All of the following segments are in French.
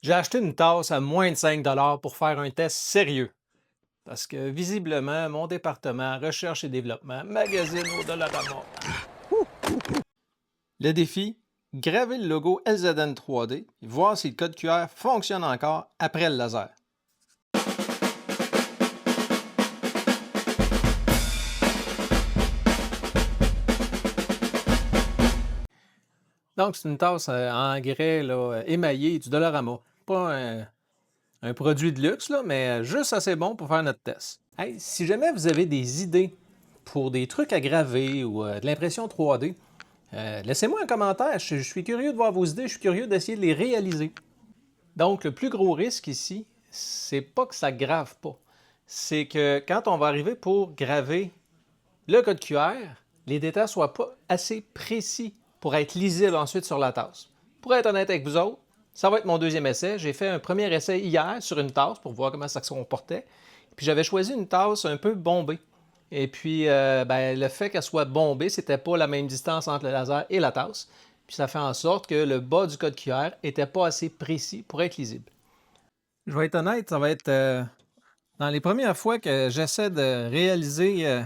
J'ai acheté une tasse à moins de 5 pour faire un test sérieux. Parce que visiblement, mon département recherche et développement magazine au Dollarama. Le défi, graver le logo LZN 3D et voir si le code QR fonctionne encore après le laser. Donc, c'est une tasse en grès là, émaillée du Dollarama. Pas un produit de luxe, là, mais juste assez bon pour faire notre test. Hey, si jamais vous avez des idées pour des trucs à graver ou de l'impression 3D, laissez-moi un commentaire. Je suis curieux de voir vos idées, je suis curieux d'essayer de les réaliser. Donc, le plus gros risque ici, c'est pas que ça grave pas. C'est que quand on va arriver pour graver le code QR, les détails ne soient pas assez précis pour être lisibles ensuite sur la tasse. Pour être honnête avec vous autres, ça va être mon deuxième essai. J'ai fait un premier essai hier sur une tasse pour voir comment ça se comportait. Puis j'avais choisi une tasse un peu bombée. Et puis, le fait qu'elle soit bombée, c'était pas la même distance entre le laser et la tasse. Puis ça fait en sorte que le bas du code QR n'était pas assez précis pour être lisible. Je vais être honnête, ça va être dans les premières fois que j'essaie de réaliser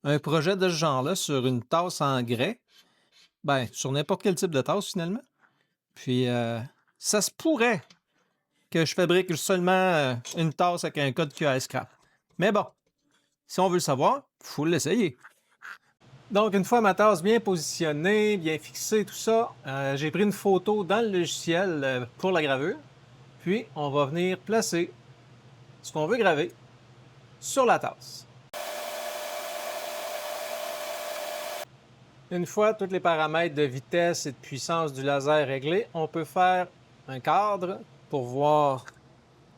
un projet de ce genre-là sur une tasse en grès, sur n'importe quel type de tasse finalement. Puis, ça se pourrait que je fabrique seulement une tasse avec un code QR scrap. Mais bon, si on veut le savoir, il faut l'essayer. Donc, une fois ma tasse bien positionnée, bien fixée, tout ça, j'ai pris une photo dans le logiciel pour la gravure. Puis, on va venir placer ce qu'on veut graver sur la tasse. Une fois tous les paramètres de vitesse et de puissance du laser réglés, on peut faire un cadre pour voir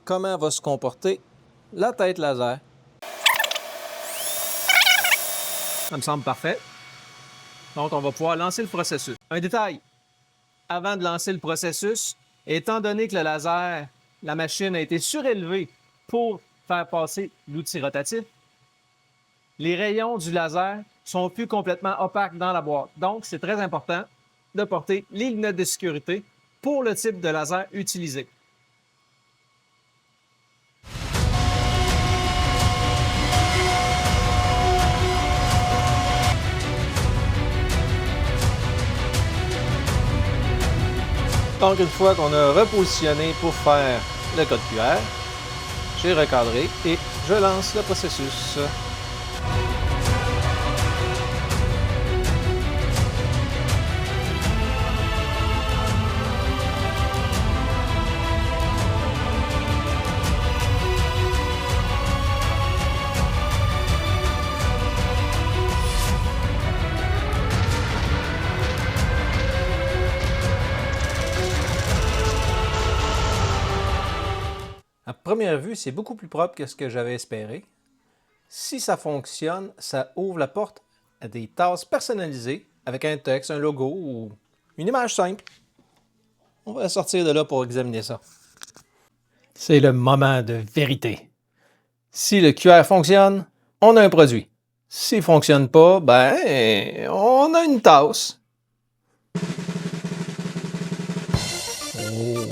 comment va se comporter la tête laser. Ça me semble parfait. Donc, on va pouvoir lancer le processus. Un détail, avant de lancer le processus, étant donné que le laser, la machine a été surélevée pour faire passer l'outil rotatif, les rayons du laser sont plus complètement opaques dans la boîte. Donc, c'est très important de porter les lunettes de sécurité pour le type de laser utilisé. Donc, une fois qu'on a repositionné pour faire le code QR, j'ai recadré et je lance le processus. À première vue, c'est beaucoup plus propre que ce que j'avais espéré. Si ça fonctionne, ça ouvre la porte à des tasses personnalisées avec un texte, un logo ou une image simple. On va sortir de là pour examiner ça. C'est le moment de vérité. Si le QR fonctionne, on a un produit. S'il ne fonctionne pas, on a une tasse. Oh.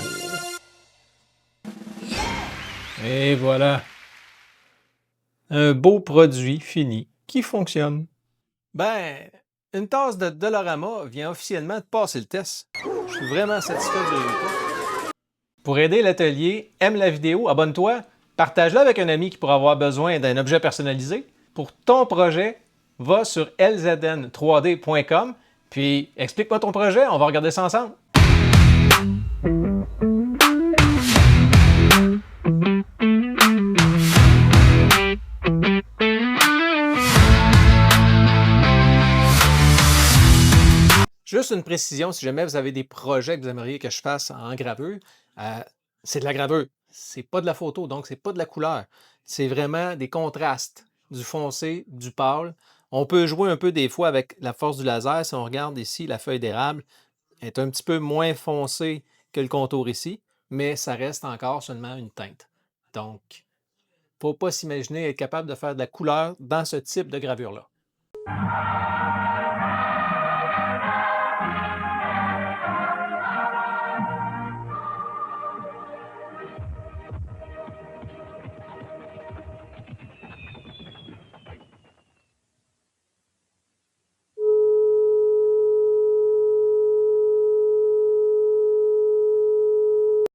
Et voilà. Un beau produit fini qui fonctionne. Une tasse de Dollarama vient officiellement de passer le test. Je suis vraiment satisfait du résultat. Pour aider l'atelier, aime la vidéo, abonne-toi, partage-la avec un ami qui pourra avoir besoin d'un objet personnalisé. Pour ton projet, va sur lzn3d.com, puis explique-moi ton projet, on va regarder ça ensemble. Juste une précision, si jamais vous avez des projets que vous aimeriez que je fasse en gravure, c'est de la gravure, c'est pas de la photo, donc c'est pas de la couleur. C'est vraiment des contrastes, du foncé, du pâle. On peut jouer un peu des fois avec la force du laser. Si on regarde ici, la feuille d'érable est un petit peu moins foncée que le contour ici, mais ça reste encore seulement une teinte. Donc, faut pas s'imaginer être capable de faire de la couleur dans ce type de gravure-là.